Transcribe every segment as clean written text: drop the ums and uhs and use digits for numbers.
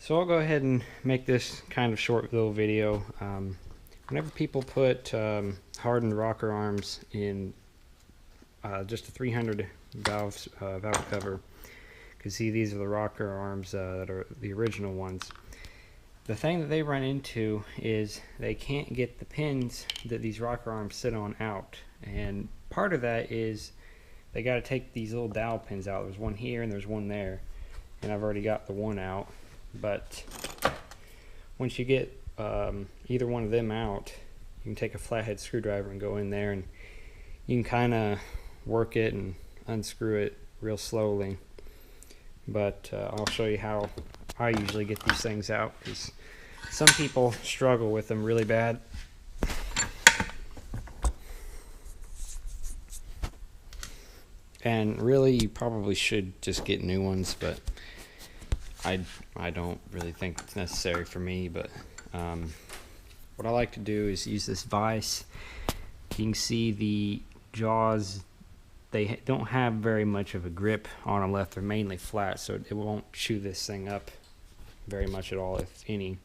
So I'll go ahead and make this kind of short little video. Whenever people put hardened rocker arms in just a 300 valve cover, because see, these are the rocker arms that are the original ones. The thing that they run into is they can't get the pins that these rocker arms sit on out, and part of that is they got to take these little dowel pins out. There's one here and there's one there, and I've already got the one out. But once you get either one of them out, you can take a flathead screwdriver and go in there, and you can kind of work it and unscrew it real slowly. But I'll show you how I usually get these things out, because some people struggle with them really bad. And really, you probably should just get new ones, but I don't really think it's necessary for me. But what I like to do is use this vise. You can see the jaws, they don't have very much of a grip on them left. They're mainly flat, so it won't chew this thing up very much at all, if any.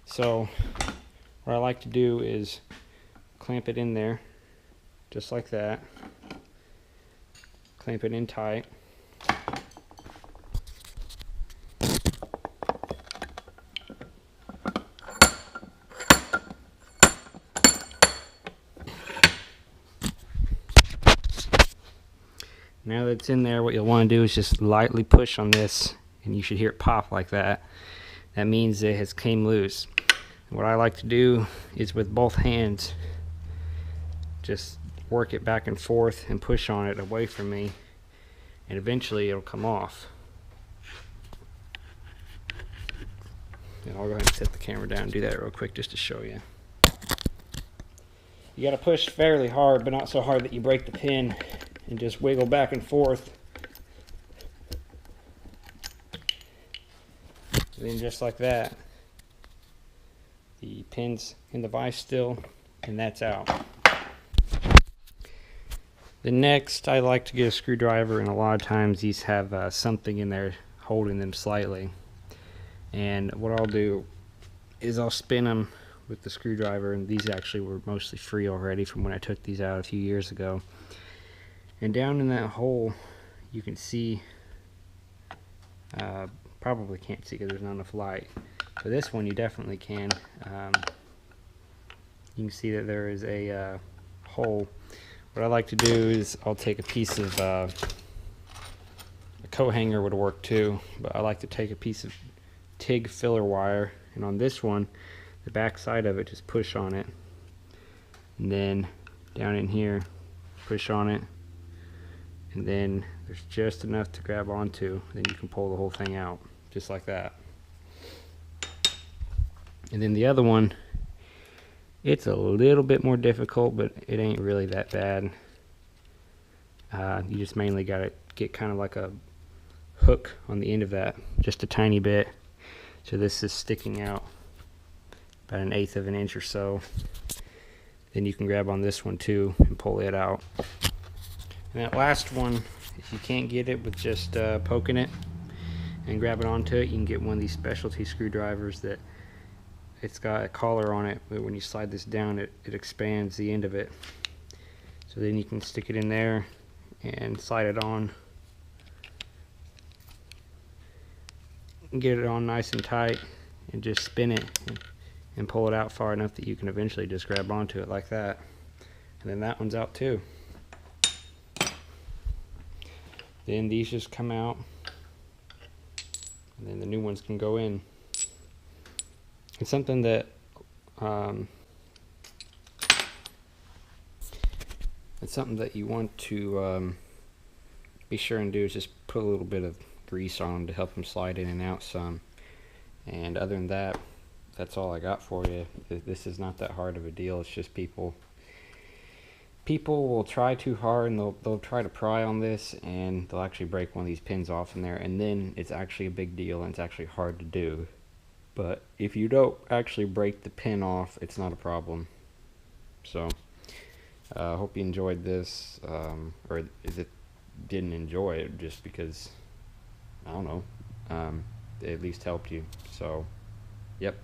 So what I like to do is clamp it in there just like that. Clamp it in tight. Now that it's in there, what you'll want to do is just lightly push on this, and you should hear it pop like that. That means it has came loose. And what I like to do is with both hands just work it back and forth and push on it away from me, and eventually it'll come off. And I'll go ahead and set the camera down and do that real quick just to show you. You got to push fairly hard, but not so hard that you break the pin, and just wiggle back and forth. And then just like that, the pin's in the vise still, and that's out. The next, I like to get a screwdriver, and a lot of times these have something in there holding them slightly. And what I'll do is I'll spin them with the screwdriver, and these actually were mostly free already from when I took these out a few years ago. And down in that hole, you can see, probably can't see because there's not enough light, but this one you definitely can. You can see that there is a hole. What I like to do is I'll take a piece of a coat hanger would work too, but I like to take a piece of TIG filler wire, and on this one, the back side of it, just push on it, and then down in here, push on it, and then there's just enough to grab onto, then you can pull the whole thing out, just like that. And then the other one, it's a little bit more difficult, but it ain't really that bad. You just mainly got to get kind of like a hook on the end of that, just a tiny bit. So this is sticking out about 1/8 of an inch or so. Then you can grab on this one too and pull it out. And that last one, if you can't get it with just poking it and grabbing onto it, you can get one of these specialty screwdrivers that it's got a collar on it, but when you slide this down, it expands the end of it. So then you can stick it in there and slide it on and get it on nice and tight, and just spin it and pull it out far enough that you can eventually just grab onto it like that. And then that one's out too. Then these just come out, and then the new ones can go in. It's something that you want to be sure and do is just put a little bit of grease on them to help them slide in and out some. And other than that, that's all I got for you. This is not that hard of a deal. It's just people will try too hard, and they'll try to pry on this, and they'll actually break one of these pins off in there, and then it's actually a big deal, and it's actually hard to do. But if you don't actually break the pin off, it's not a problem. So I hope you enjoyed this, or if it didn't enjoy it just because, I don't know. at least helped you. So, yep.